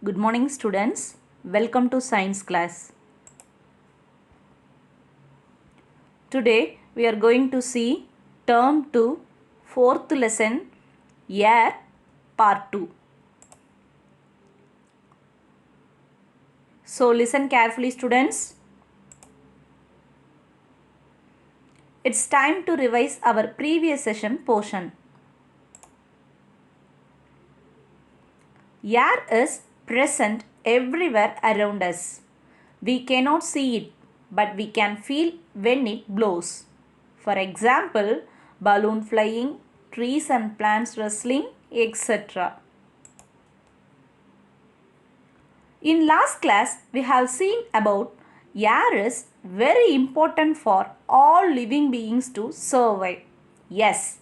Good morning students. Welcome to science class. Today we are going to see term 2 fourth lesson air part 2. So listen carefully students. It's time to revise our previous session portion. Air is present everywhere around us. We cannot see it, but we can feel when it blows. For example, balloon flying, trees and plants rustling, etc. In last class, we have seen about air is very important for all living beings to survive. Yes,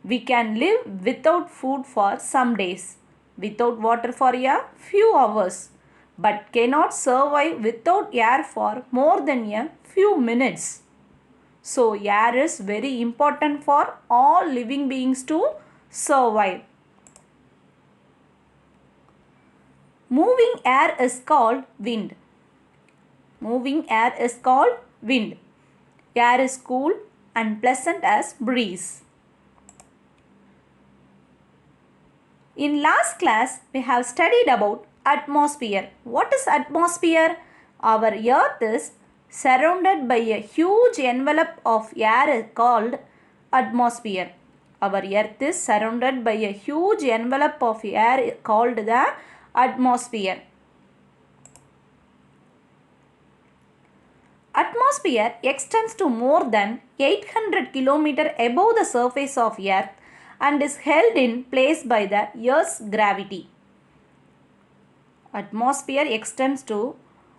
we can live without food for some days, without water for a few hours, but cannot survive without air for more than a few minutes. So air is very important for all living beings to survive. Moving air is called wind. Moving air is called wind. Air is cool and pleasant as breeze. In last class, we have studied about atmosphere. What is atmosphere? Our earth is surrounded by a huge envelope of air called atmosphere. Our earth is surrounded by a huge envelope of air called the atmosphere. Atmosphere extends to more than 800 km above the surface of earth and is held in place by the earth's gravity. Atmosphere extends to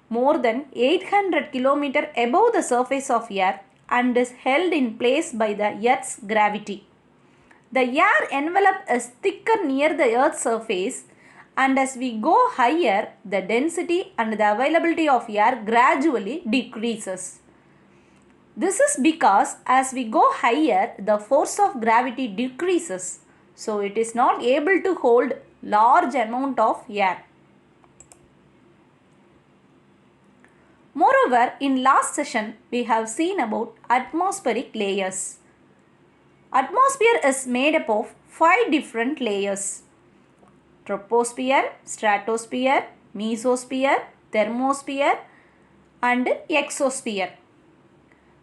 more than 800 km above the surface of earth and is held in place by the earth's gravity. The air envelope is thicker near the earth's surface, and as we go higher, the density and the availability of air gradually decreases. This is because as we go higher, the force of gravity decreases, so it is not able to hold large amount of air. Moreover, in last session, we have seen about atmospheric layers. Atmosphere is made up of 5 different layers: troposphere, stratosphere, mesosphere, thermosphere and exosphere.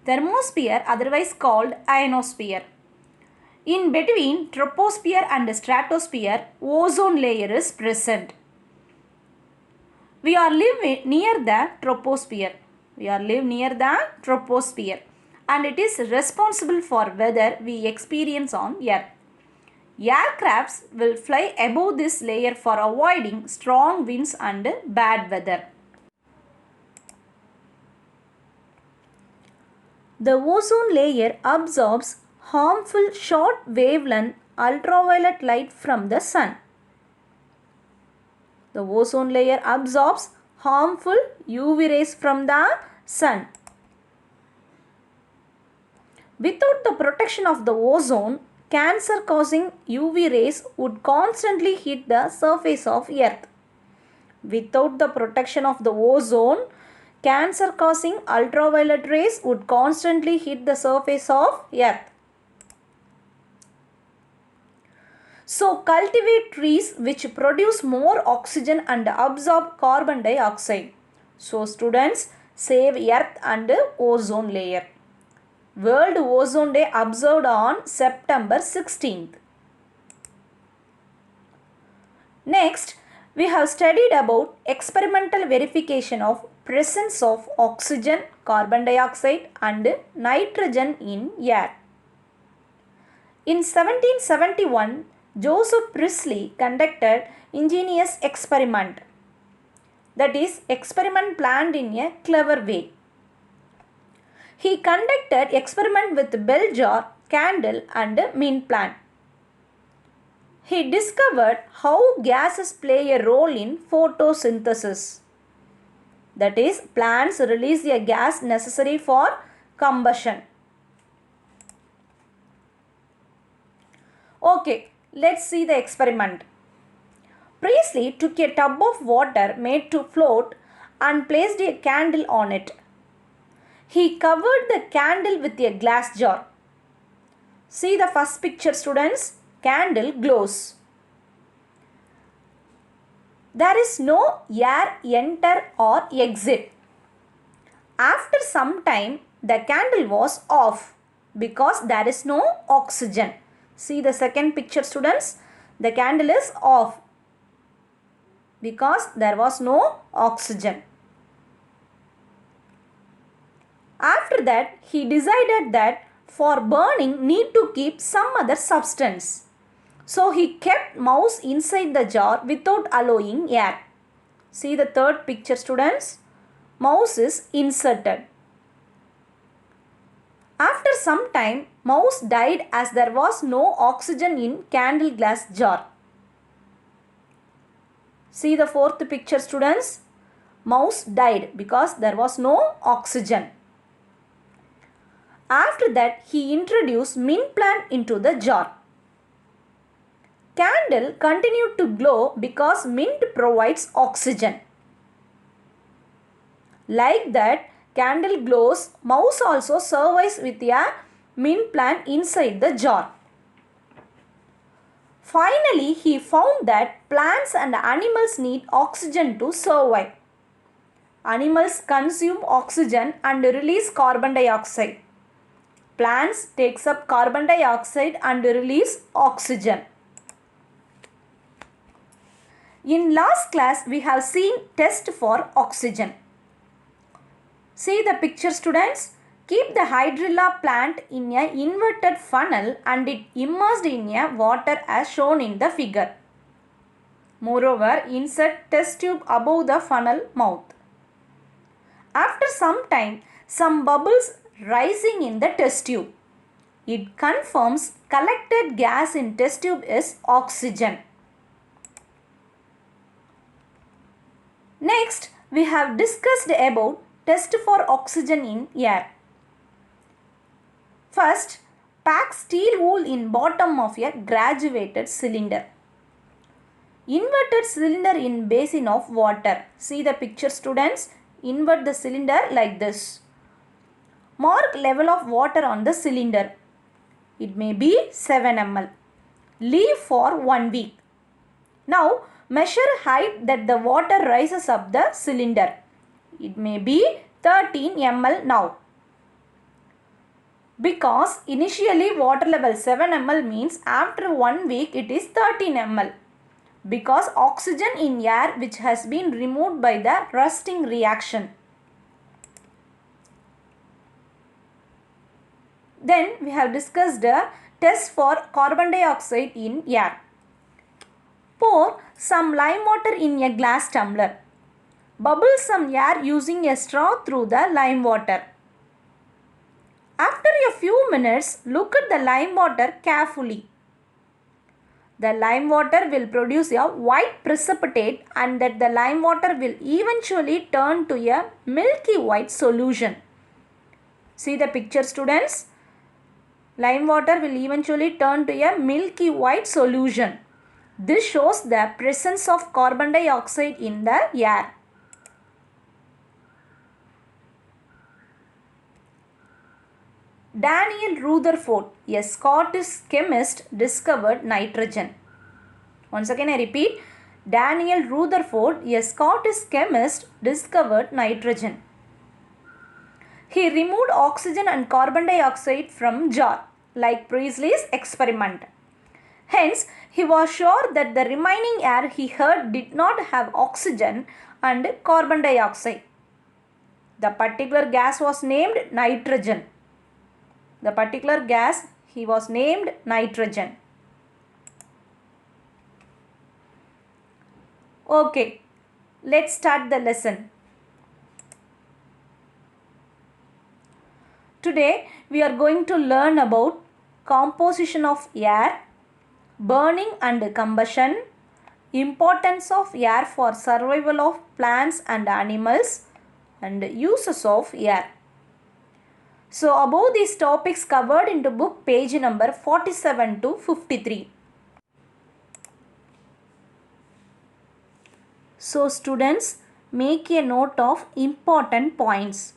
Thermosphere, otherwise called ionosphere. In between troposphere and stratosphere, ozone layer is present. We are live near the troposphere. And it is responsible for weather we experience on Earth. Aircrafts will fly above this layer for avoiding strong winds and bad weather. The ozone layer absorbs harmful short wavelength ultraviolet light from the sun. The ozone layer absorbs harmful UV rays from the sun. Without the protection of the ozone, cancer-causing UV rays would constantly hit the surface of Earth. Without the protection of the ozone, cancer-causing ultraviolet rays would constantly hit the surface of Earth. So cultivate trees which produce more oxygen and absorb carbon dioxide. So students, save Earth and ozone layer. World Ozone Day observed on September 16th. Next, we have studied about experimental verification of presence of oxygen, carbon dioxide and nitrogen in air. In 1771, Joseph Priestley conducted ingenious experiment. That is, experiment planned in a clever way. He conducted experiment with bell jar, candle and mint plant. He discovered how gases play a role in photosynthesis. That is, plants release a gas necessary for combustion. Okay, let's see the experiment. Priestley took a tub of water made to float and placed a candle on it. He covered the candle with a glass jar. See the first picture, students. Candle glows. There is no air enter or exit. After some time, the candle was off because there is no oxygen. See the second picture, students. The candle is off because there was no oxygen. After that, he decided that for burning need to keep some other substance. So he kept mouse inside the jar without allowing air. See the third picture, students. Mouse is inserted. After some time, mouse died as there was no oxygen in candle glass jar. See the fourth picture, students. Mouse died because there was no oxygen. After that, he introduced mint plant into the jar. Candle continued to glow because mint provides oxygen. Like that, candle glows, mouse also survives with a mint plant inside the jar. Finally, he found that plants and animals need oxygen to survive. Animals consume oxygen and release carbon dioxide. Plants takes up carbon dioxide and release oxygen. In last class, we have seen test for oxygen. See the picture, students. Keep the hydrilla plant in a inverted funnel and it immersed in a water as shown in the figure. Moreover, insert test tube above the funnel mouth. After some time, some bubbles rising in the test tube. It confirms collected gas in test tube is oxygen. Next, we have discussed about test for oxygen in air. First, pack steel wool in bottom of a graduated cylinder. Inverted cylinder in basin of water. See the picture, students. Invert the cylinder like this. Mark level of water on the cylinder. It may be 7 ml. Leave for 1 week. Now, measure height that the water rises up the cylinder. It may be 13 ml now. Because initially water level 7 ml means after 1 week it is 13 ml. Because oxygen in air which has been removed by the rusting reaction. Then we have discussed a test for carbon dioxide in air. Pour some lime water in a glass tumbler. Bubble some air using a straw through the lime water. After a few minutes, look at the lime water carefully. The lime water will produce a white precipitate and that the lime water will eventually turn to a milky white solution. See the picture, students. Lime water will eventually turn to a milky white solution. This shows the presence of carbon dioxide in the air. Daniel Rutherford, a Scottish chemist, discovered nitrogen. Once again I repeat, Daniel Rutherford, a Scottish chemist, discovered nitrogen. He removed oxygen and carbon dioxide from jar, like Priestley's experiment. Hence, he was sure that the remaining air he heard did not have oxygen and carbon dioxide. The particular gas was named nitrogen. The particular gas he was named nitrogen. Okay, let's start the lesson. Today we are going to learn about composition of air, burning and combustion, importance of air for survival of plants and animals, and uses of air. So above these topics covered into book page number 47 to 53. So students, make a note of important points.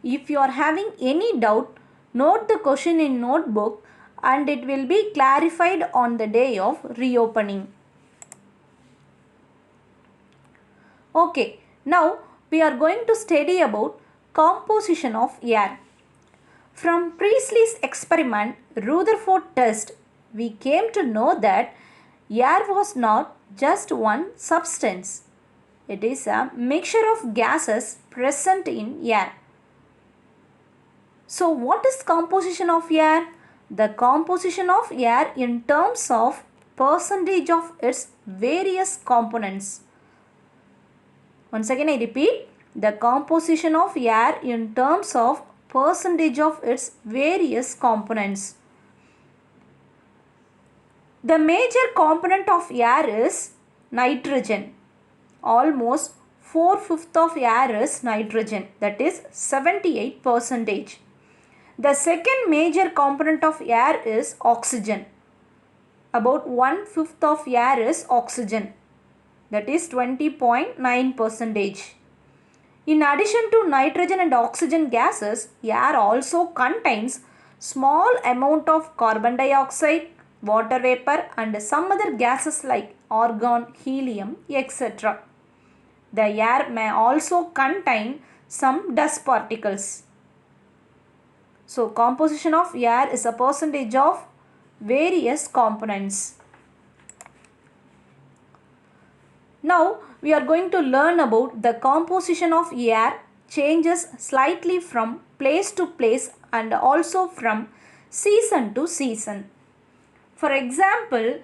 If you are having any doubt, note the question in notebook and it will be clarified on the day of reopening. Okay, now we are going to study about composition of air. From Priestley's experiment, Rutherford test, we came to know that air was not just one substance. It is a mixture of gases present in air. So what is composition of air? The composition of air in terms of percentage of its various components. Once again I repeat, the composition of air in terms of percentage of its various components. The major component of air is nitrogen. Almost 4/5 of air is nitrogen, that is 78%. The second major component of air is oxygen. About 1/5 of air is oxygen, that is 20.9%. In addition to nitrogen and oxygen gases, air also contains small amount of carbon dioxide, water vapor and some other gases like argon, helium, etc. The air may also contain some dust particles. So composition of air is a percentage of various components. Now we are going to learn about the composition of air changes slightly from place to place and also from season to season. For example,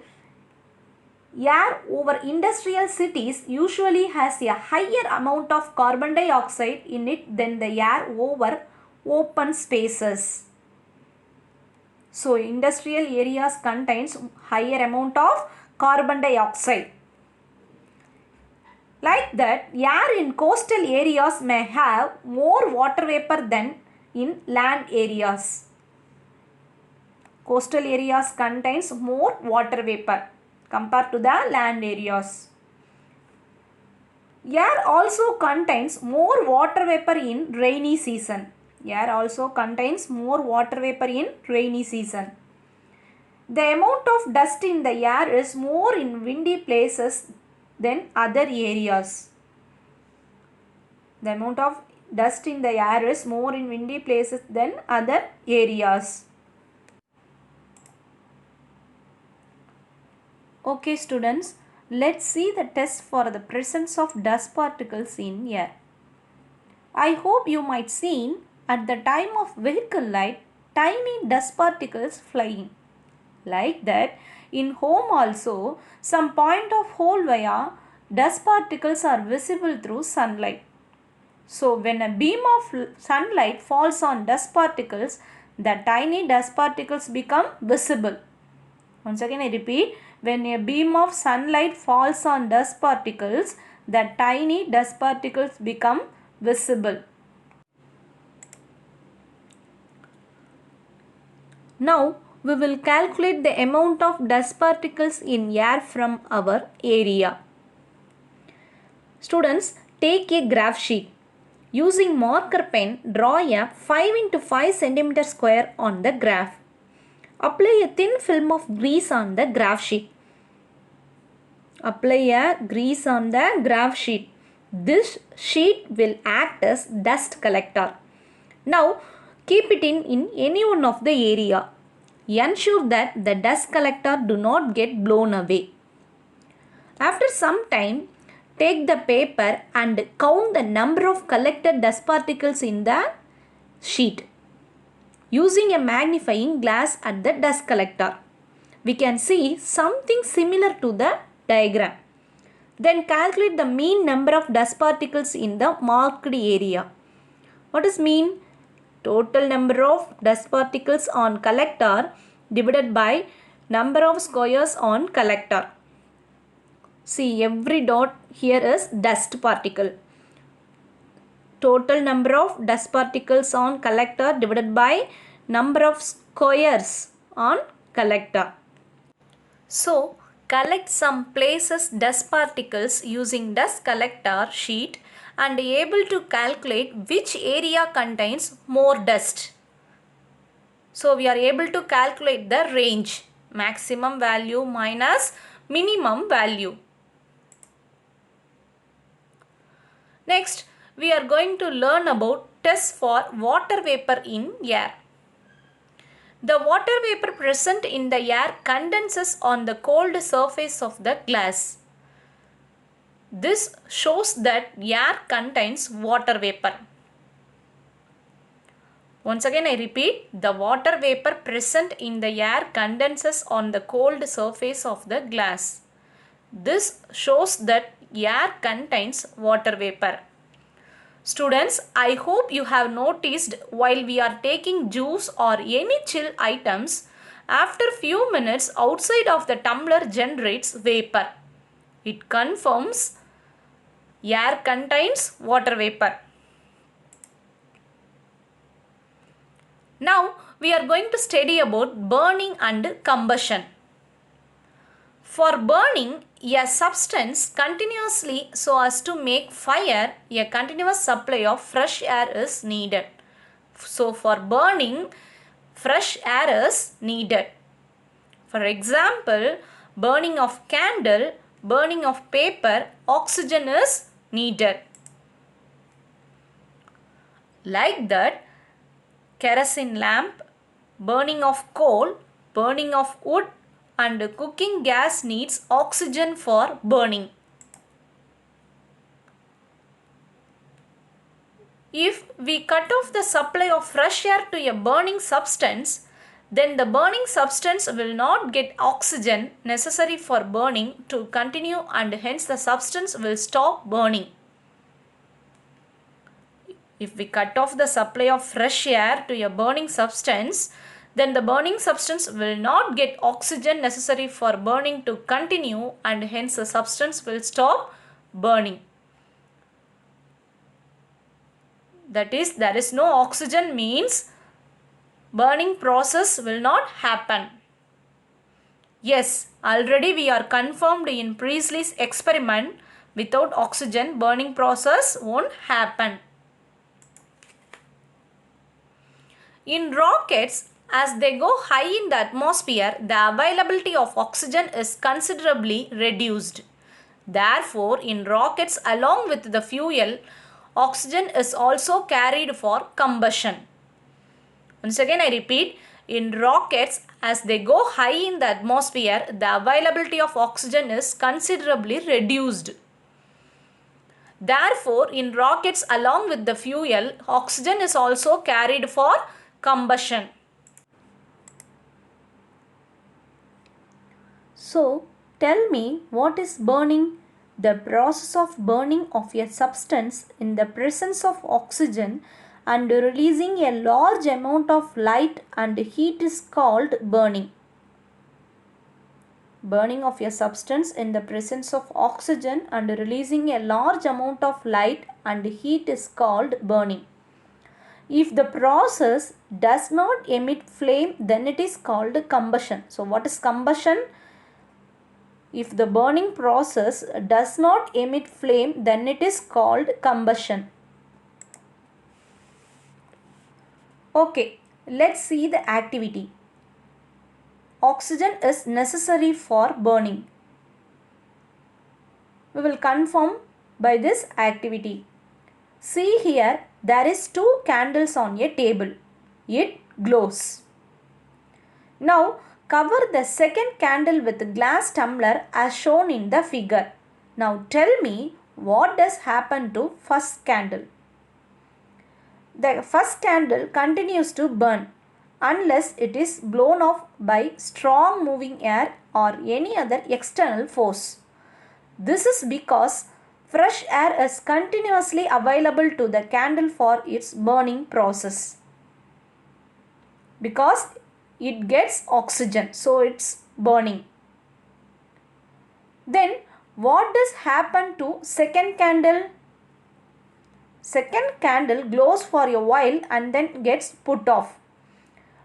air over industrial cities usually has a higher amount of carbon dioxide in it than the air over open spaces. So industrial areas contains higher amount of carbon dioxide. Like that, air in coastal areas may have more water vapor than in land areas. Coastal areas contains more water vapor compared to the land areas. Air also contains more water vapor in rainy season. Air also contains more water vapor in rainy season. The amount of dust in the air is more in windy places than other areas. The amount of dust in the air is more in windy places than other areas. Okay students, let's see the test for the presence of dust particles in air. I hope you might seen at the time of vehicle light tiny dust particles flying. Like that, in home also some point of hole via dust particles are visible through sunlight. So when a beam of sunlight falls on dust particles, the tiny dust particles become visible. Once again I repeat, when a beam of sunlight falls on dust particles, the tiny dust particles become visible. Now we will calculate the amount of dust particles in air from our area. Students, take a graph sheet. Using marker pen, draw a 5 into 5 cm square on the graph. Apply a thin film of grease on the graph sheet. Apply a grease on the graph sheet. This sheet will act as dust collector. Now keep it in any one of the area. Ensure that the dust collector do not get blown away. After some time, take the paper and count the number of collected dust particles in the sheet. Using a magnifying glass at the dust collector, we can see something similar to the diagram. Then calculate the mean number of dust particles in the marked area. What is mean? Total number of dust particles on collector divided by number of squares on collector. See, every dot here is dust particle. Total number of dust particles on collector divided by number of squares on collector. So collect some places dust particles using dust collector sheet and able to calculate which area contains more dust. So we are able to calculate the range, maximum value minus minimum value. Next, we are going to learn about tests for water vapor in air. The water vapor present in the air condenses on the cold surface of the glass. This shows that air contains water vapor. Once again I repeat, the water vapor present in the air condenses on the cold surface of the glass. This shows that air contains water vapor. Students, I hope you have noticed while we are taking juice or any chill items, after few minutes outside of the tumbler generates vapor. It confirms air contains water vapor. Now we are going to study about burning and combustion. For burning a substance continuously so as to make fire, a continuous supply of fresh air is needed. So for burning, fresh air is needed. For example, burning of candle, burning of paper, oxygen is needed. Like that, kerosene lamp, burning of coal, burning of wood and cooking gas needs oxygen for burning. If we cut off the supply of fresh air to a burning substance, then the burning substance will not get oxygen necessary for burning to continue and hence the substance will stop burning. If we cut off the supply of fresh air to a burning substance, then the burning substance will not get oxygen necessary for burning to continue and hence the substance will stop burning. That is, there is no oxygen means burning process will not happen. Yes, already we are confirmed in Priestley's experiment, without oxygen burning process won't happen. In rockets, as they go high in the atmosphere, the availability of oxygen is considerably reduced. Therefore, in rockets along with the fuel, oxygen is also carried for combustion. Once again I repeat, in rockets as they go high in the atmosphere, the availability of oxygen is considerably reduced. Therefore, in rockets along with the fuel, oxygen is also carried for combustion. So, tell me, what is burning? The process of burning of a substance in the presence of oxygen and releasing a large amount of light and heat is called burning. Burning of a substance in the presence of oxygen and releasing a large amount of light and heat is called burning. If the process does not emit flame, then it is called combustion. So, what is combustion? If the burning process does not emit flame, then it is called combustion. Okay, let's see the activity. Oxygen is necessary for burning. We will confirm by this activity. See here, there is 2 candles on a table. It glows. Now, cover the second candle with a glass tumbler as shown in the figure. Now tell me, what does happen to first candle? The first candle continues to burn unless it is blown off by strong moving air or any other external force. This is because fresh air is continuously available to the candle for its burning process. Because it gets oxygen, so it's burning. Then what does happen to second candle? Second candle glows for a while and then gets put off.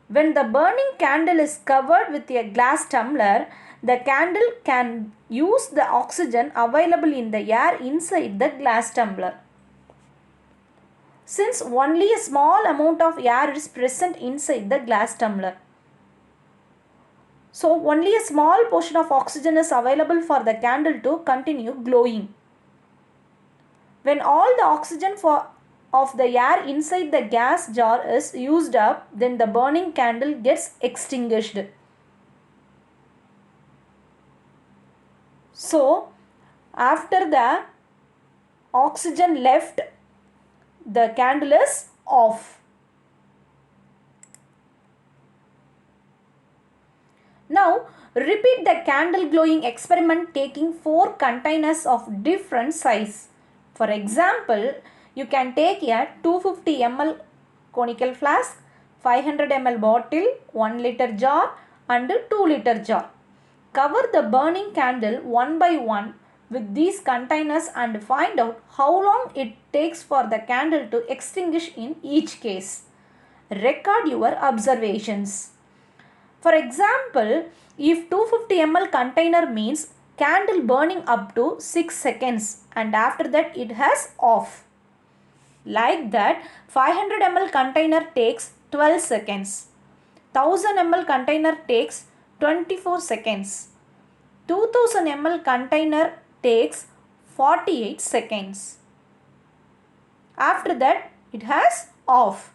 When the burning candle is covered with a glass tumbler, the candle can use the oxygen available in the air inside the glass tumbler. Since only a small amount of air is present inside the glass tumbler, so only a small portion of oxygen is available for the candle to continue glowing. When all the oxygen of the air inside the gas jar is used up, then the burning candle gets extinguished. So, after the oxygen left, the candle is off. Now, repeat the candle glowing experiment taking 4 containers of different size. For example, you can take a 250 ml conical flask, 500 ml bottle, 1 liter jar and 2 liter jar. Cover the burning candle one by one with these containers and find out how long it takes for the candle to extinguish in each case. Record your observations. For example, if 250 ml container means candle burning up to 6 seconds and after that it has off. Like that, 500 ml container takes 12 seconds. 1000 ml container takes 24 seconds. 2000 ml container takes 48 seconds. After that, it has off.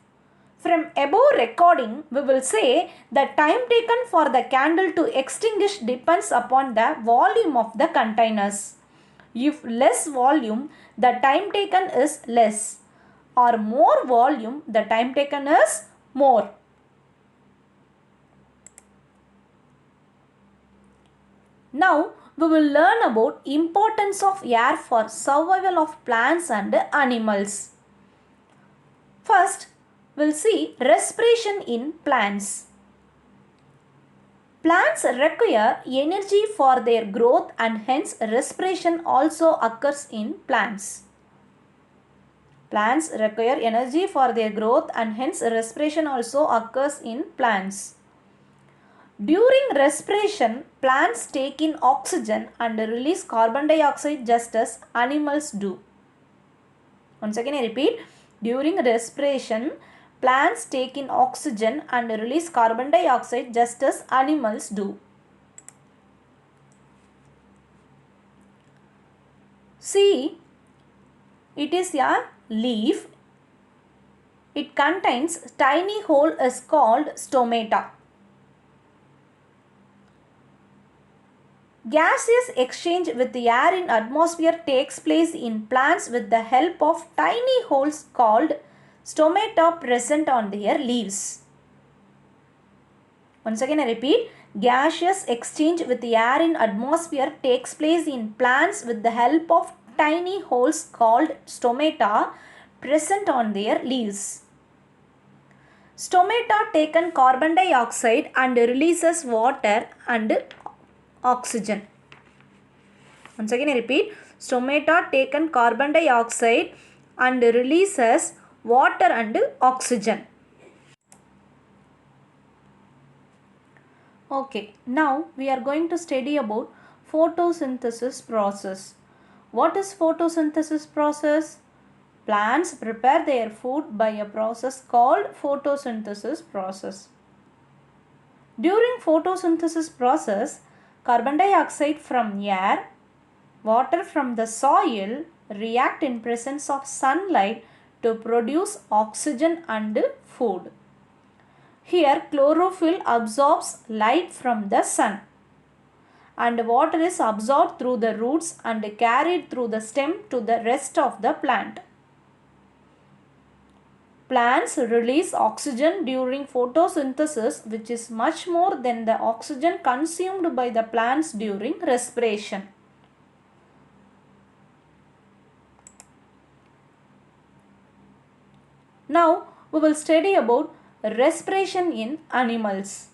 From above recording, we will say the time taken for the candle to extinguish depends upon the volume of the containers. If less volume, the time taken is less, or more volume, the time taken is more. Now, we will learn about importance of air for survival of plants and animals. First, we'll see respiration in plants. Plants require energy for their growth and hence respiration also occurs in plants. Plants require energy for their growth and hence respiration also occurs in plants. During respiration, plants take in oxygen and release carbon dioxide just as animals do. Once again I repeat, during respiration, plants take in oxygen and release carbon dioxide just as animals do. See, it is a leaf. It contains tiny hole is called stomata. Gaseous exchange with the air in atmosphere takes place in plants with the help of tiny holes called stomata present on their leaves. Once again I repeat, gaseous exchange with the air in atmosphere takes place in plants with the help of tiny holes called stomata present on their leaves. Stomata take in carbon dioxide and releases water and oxygen. Once again I repeat, stomata take in carbon dioxide and releases water and oxygen. Okay, now we are going to study about photosynthesis process. What is photosynthesis process? Plants prepare their food by a process called photosynthesis process. During photosynthesis process, carbon dioxide from air, water from the soil react in presence of sunlight to produce oxygen and food. Here chlorophyll absorbs light from the sun and water is absorbed through the roots and carried through the stem to the rest of the plant. Plants release oxygen during photosynthesis, which is much more than the oxygen consumed by the plants during respiration. Now we will study about respiration in animals.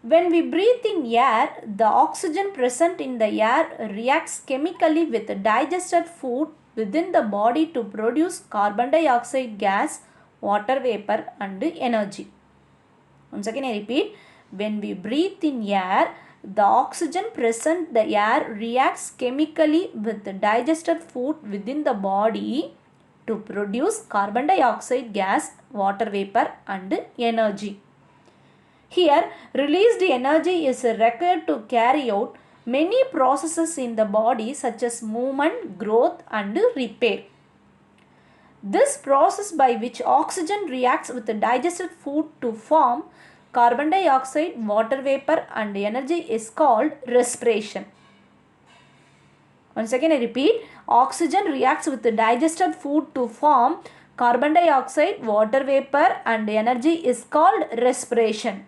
When we breathe in air, the oxygen present in the air reacts chemically with digested food within the body to produce carbon dioxide gas, water vapor and energy. Once again I repeat, when we breathe in air, The oxygen present in the air reacts chemically with the digested food within the body to produce carbon dioxide gas, water vapor and energy. Here, released energy is required to carry out many processes in the body such as movement, growth and repair. This process by which oxygen reacts with the digested food to form carbon dioxide, water vapor and energy is called respiration. Once again I repeat, oxygen reacts with the digested food to form carbon dioxide, water vapor and energy is called respiration.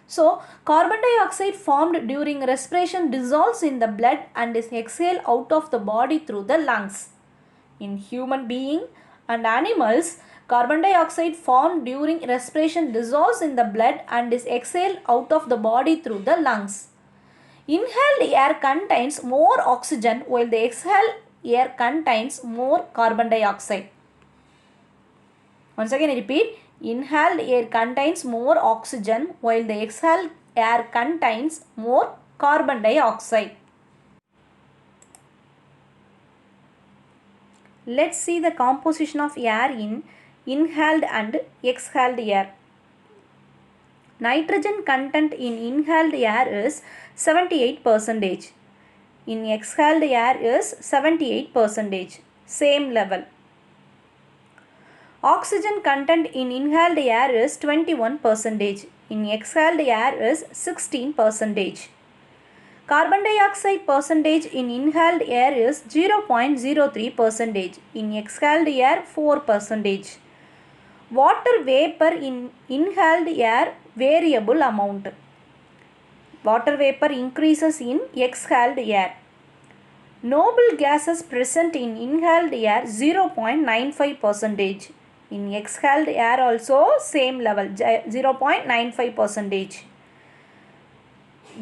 So, carbon dioxide formed during respiration dissolves in the blood and is exhaled out of the body through the lungs. In human being and animals, carbon dioxide formed during respiration dissolves in the blood and is exhaled out of the body through the lungs. Inhaled air contains more oxygen while the exhaled air contains more carbon dioxide. Once again I repeat, inhaled air contains more oxygen while the exhaled air contains more carbon dioxide. Let's see the composition of air in inhaled and exhaled air. Nitrogen content in inhaled air is 78%. In exhaled air is 78%. Same level. Oxygen content in inhaled air is 21%. In exhaled air is 16%. Carbon dioxide percentage in inhaled air is 0.03%. In exhaled air 4%. Water vapor in inhaled air variable amount. Water vapor increases in exhaled air. Noble gases present in inhaled air 0.95%. In exhaled air also same level 0.95%.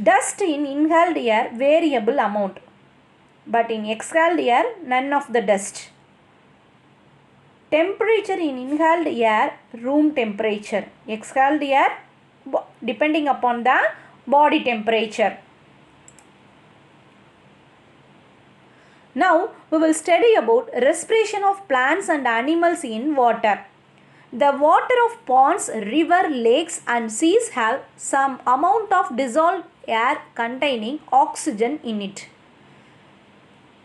Dust in inhaled air variable amount, but in exhaled air none of the dust. Temperature in inhaled air room temperature. Exhaled air depending upon the body temperature. Now we will study about respiration of plants and animals in water. The water of ponds, river, lakes and seas have some amount of dissolved air containing oxygen in it.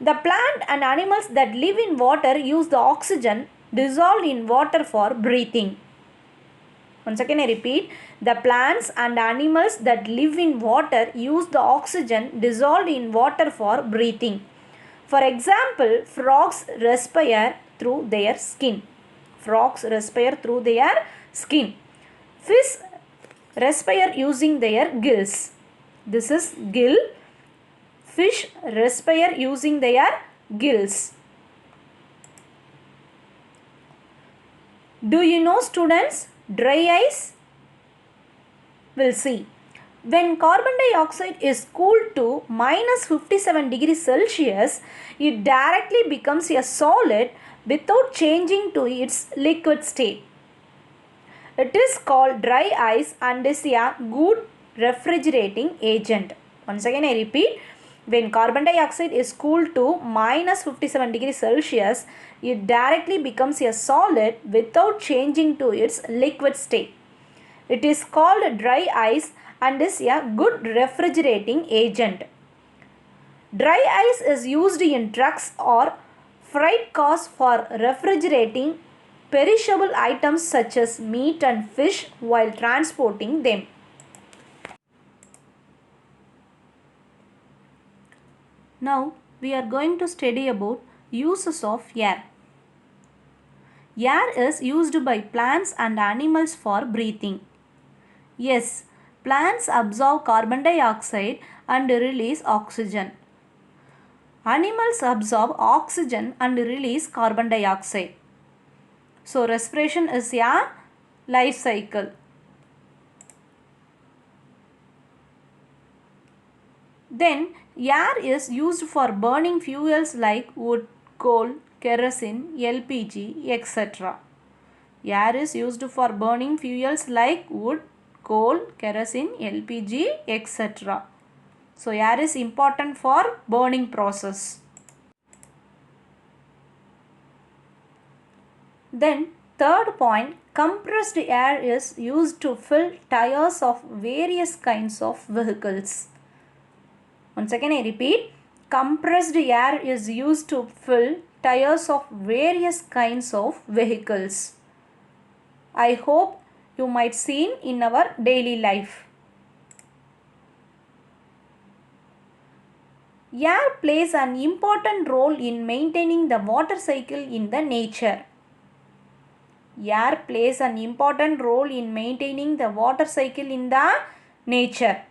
The plant and animals that live in water use the oxygen dissolved in water for breathing. Once again I repeat, the plants and animals that live in water use the oxygen dissolved in water for breathing. For example, frogs respire through their skin. Frogs respire through their skin. Fish respire using their gills. This is gill. Fish respire using their gills. Do you know, students, dry ice? We'll see. When carbon dioxide is cooled to minus 57 degrees Celsius, it directly becomes a solid without changing to its liquid state. It is called dry ice and is a good refrigerating agent. Once again I repeat, when carbon dioxide is cooled to minus 57 degrees Celsius, it directly becomes a solid without changing to its liquid state. It is called dry ice and is a good refrigerating agent. Dry ice is used in trucks or freight cars for refrigerating perishable items such as meat and fish while transporting them. Now we are going to study about uses of air. Air is used by plants and animals for breathing. Yes, plants absorb carbon dioxide and release oxygen. Animals absorb oxygen and release carbon dioxide. So respiration is a life cycle. Then air is used for burning fuels like wood, coal, kerosene, LPG, etc. Air is used for burning fuels like wood, coal, kerosene, LPG, etc. So air is important for burning process. Then third point, compressed air is used to fill tires of various kinds of vehicles. Once again I repeat, compressed air is used to fill tires of various kinds of vehicles. I hope you might see in our daily life. Air plays an important role in maintaining the water cycle in the nature. Air plays an important role in maintaining the water cycle in the nature.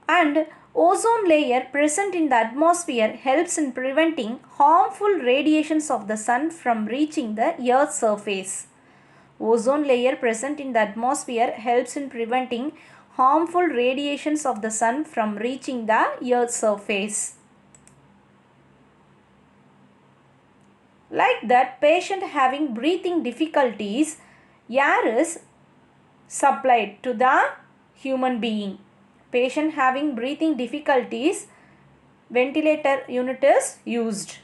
And ozone layer present in the atmosphere helps in preventing harmful radiations of the sun from reaching the earth's surface. Ozone layer present in the atmosphere helps in preventing harmful radiations of the sun from reaching the earth's surface. Like that, patient having breathing difficulties, air is supplied to the human being. Patient having breathing difficulties, ventilator unit is used.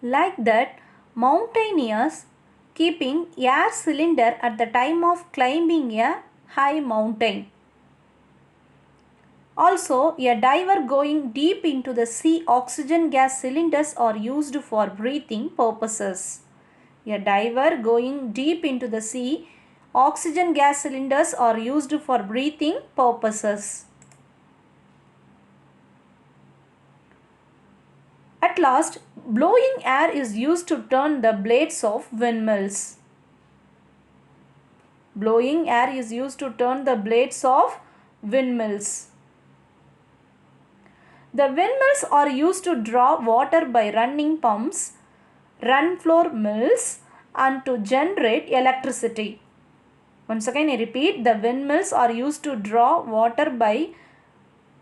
Like that, mountaineers keeping air cylinder at the time of climbing a high mountain. Also, a diver going deep into the sea, oxygen gas cylinders are used for breathing purposes. A diver going deep into the sea, oxygen gas cylinders are used for breathing purposes. At last, blowing air is used to turn the blades of windmills. Blowing air is used to turn the blades of windmills. The windmills are used to draw water by running pumps, run floor mills, and to generate electricity. Once again I repeat, the windmills are used to draw water by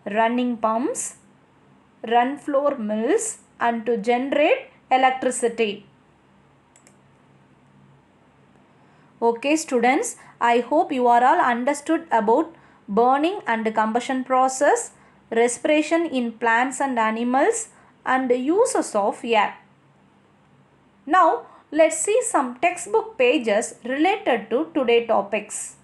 running pumps, run floor mills, and to generate electricity. Okay students, I hope you are all understood about burning and combustion process, respiration in plants and animals, and the uses of air. Now let's see some textbook pages related to today's topics.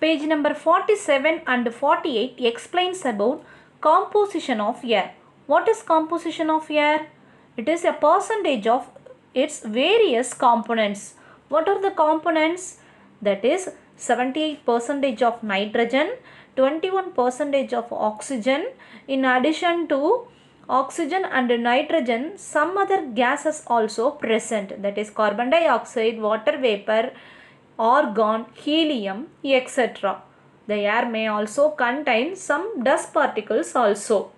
Page number 47 and 48 explains about composition of air. What is composition of air? It is a percentage of its various components. What are the components? That is 78% of nitrogen, 21% of oxygen. In addition to oxygen and nitrogen, some other gases also present. That is carbon dioxide, water vapor, argon, helium, etc. The air may also contain some dust particles also.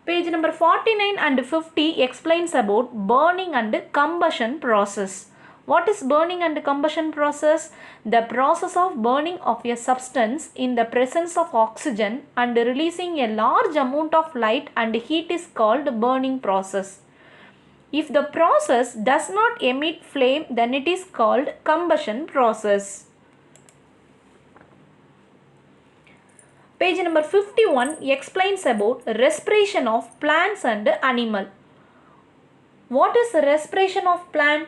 Page number 49 and 50 explains about burning and combustion process. What is burning and combustion process? The process of burning of a substance in the presence of oxygen and releasing a large amount of light and heat is called burning process. If the process does not emit flame, then it is called combustion process. Page number 51 explains about respiration of plants and animal. What is the respiration of plant?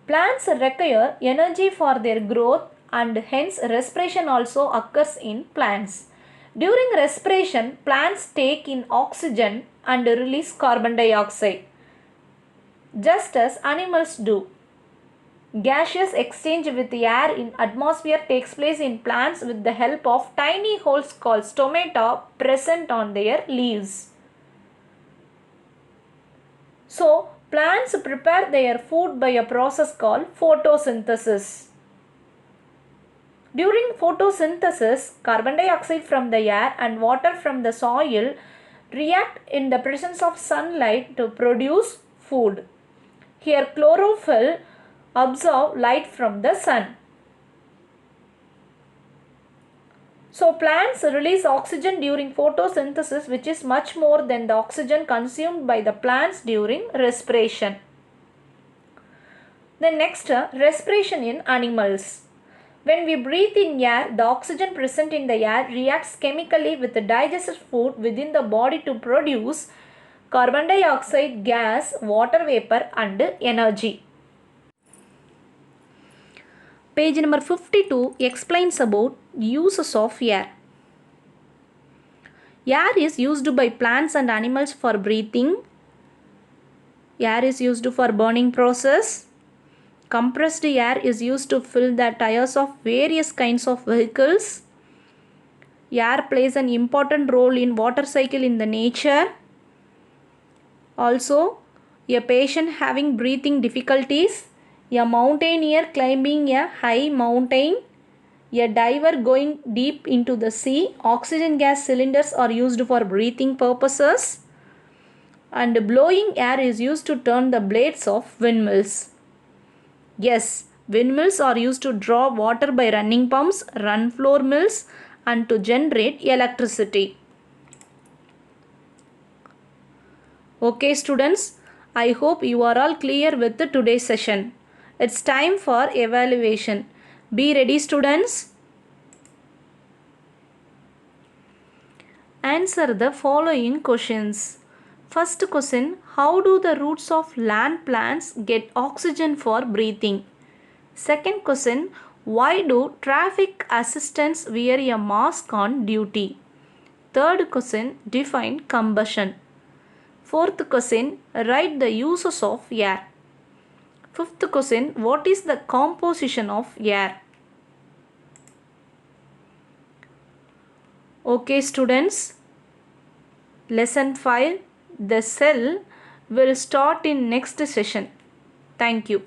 Plants require energy for their growth and hence respiration also occurs in plants. During respiration, plants take in oxygen and release carbon dioxide, just as animals do. Gaseous exchange with the air in atmosphere takes place in plants with the help of tiny holes called stomata present on their leaves. So, plants prepare their food by a process called photosynthesis. During photosynthesis, carbon dioxide from the air and water from the soil react in the presence of sunlight to produce food. Here chlorophyll absorb light from the sun. So plants release oxygen during photosynthesis, which is much more than the oxygen consumed by the plants during respiration. Then next, respiration in animals. When we breathe in air, the oxygen present in the air reacts chemically with the digested food within the body to produce carbon dioxide gas, water vapor and energy. Page number 52 explains about uses of air. Air is used by plants and animals for breathing. Air is used for burning process. Compressed air is used to fill the tires of various kinds of vehicles. Air plays an important role in water cycle in the nature. Also, a patient having breathing difficulties, a mountaineer climbing a high mountain, a diver going deep into the sea, oxygen gas cylinders are used for breathing purposes, and blowing air is used to turn the blades of windmills. Yes, windmills are used to draw water by running pumps, run floor mills, and to generate electricity. Okay students, I hope you are all clear with today's session. It's time for evaluation. Be ready students. Answer the following questions. First question, how do the roots of land plants get oxygen for breathing? Second question, why do traffic assistants wear a mask on duty? Third question, define combustion. Fourth question, write the uses of air. Fifth question, what is the composition of air? Okay students, lesson 5, the cell will start in next session. Thank you.